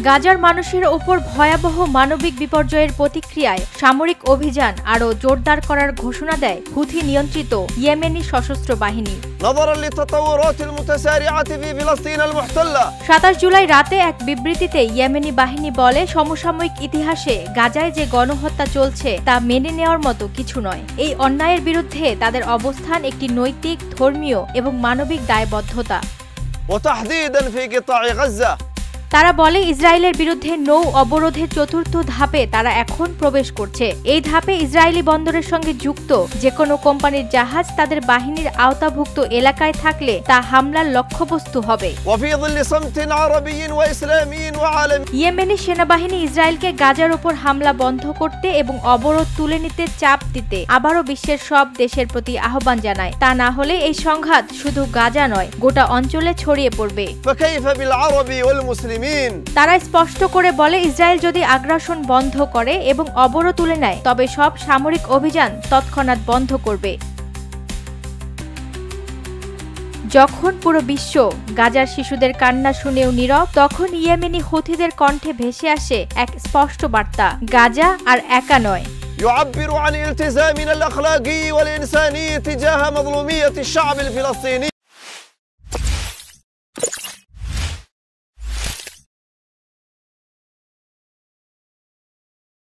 গাজার মানুষের ওপর ভয়াবহ মানবিক বিপর্যয়ের প্রতিক্রিয়ায় সামরিক অভিযান আরও জোরদার করার ঘোষণা দেয় হুথি নিয়ন্ত্রিত ইয়েমেনি সশস্ত্র বাহিনী। 27 জুলাই রাতে এক বিবৃতিতে ইয়েমেনি বাহিনী বলে, সমসাময়িক ইতিহাসে গাজায় যে গণহত্যা চলছে তা মেনে নেওয়ার মতো কিছু নয়। এই অন্যায়ের বিরুদ্ধে তাদের অবস্থান একটি নৈতিক, ধর্মীয় এবং মানবিক দায়বদ্ধতা। তারা বলে, ইসরায়েলের বিরুদ্ধে নৌ অবরোধের চতুর্থ ধাপে তারা এখন প্রবেশ করছে। এই ধাপে ইসরায়েলি বন্দরের সঙ্গে যুক্ত যে কোনো কোম্পানির জাহাজ তাদের বাহিনীর আওতাভুক্ত এলাকায় থাকলে তা হামলার লক্ষ্যবস্তু হবে। ইয়েমেনি সেনাবাহিনী ইসরায়েলকে গাজার উপর হামলা বন্ধ করতে এবং অবরোধ তুলে নিতে চাপ দিতে আবারও বিশ্বের সব দেশের প্রতি আহ্বান জানায়। তা না হলে এই সংঘাত শুধু গাজা নয়, গোটা অঞ্চলে ছড়িয়ে পড়বে। তারা স্পষ্ট করে বলে, ইসরায়েল যদি আগ্রাসন বন্ধ করে এবং অবরোধ তুলে নেয় তবে সব সামরিক অভিযান তৎক্ষণাৎ বন্ধ করবে। যখন পুরো বিশ্ব গাজার শিশুদের কান্না শুনেও নীরব, তখন ইয়েমেনি হুথিদের কণ্ঠে ভেসে আসে এক স্পষ্ট বার্তা: গাজা আর একা নয়। يعبر عن التزامنا الأخلاقي والإنساني تجاه مظلومية الشعب الفلسطيني।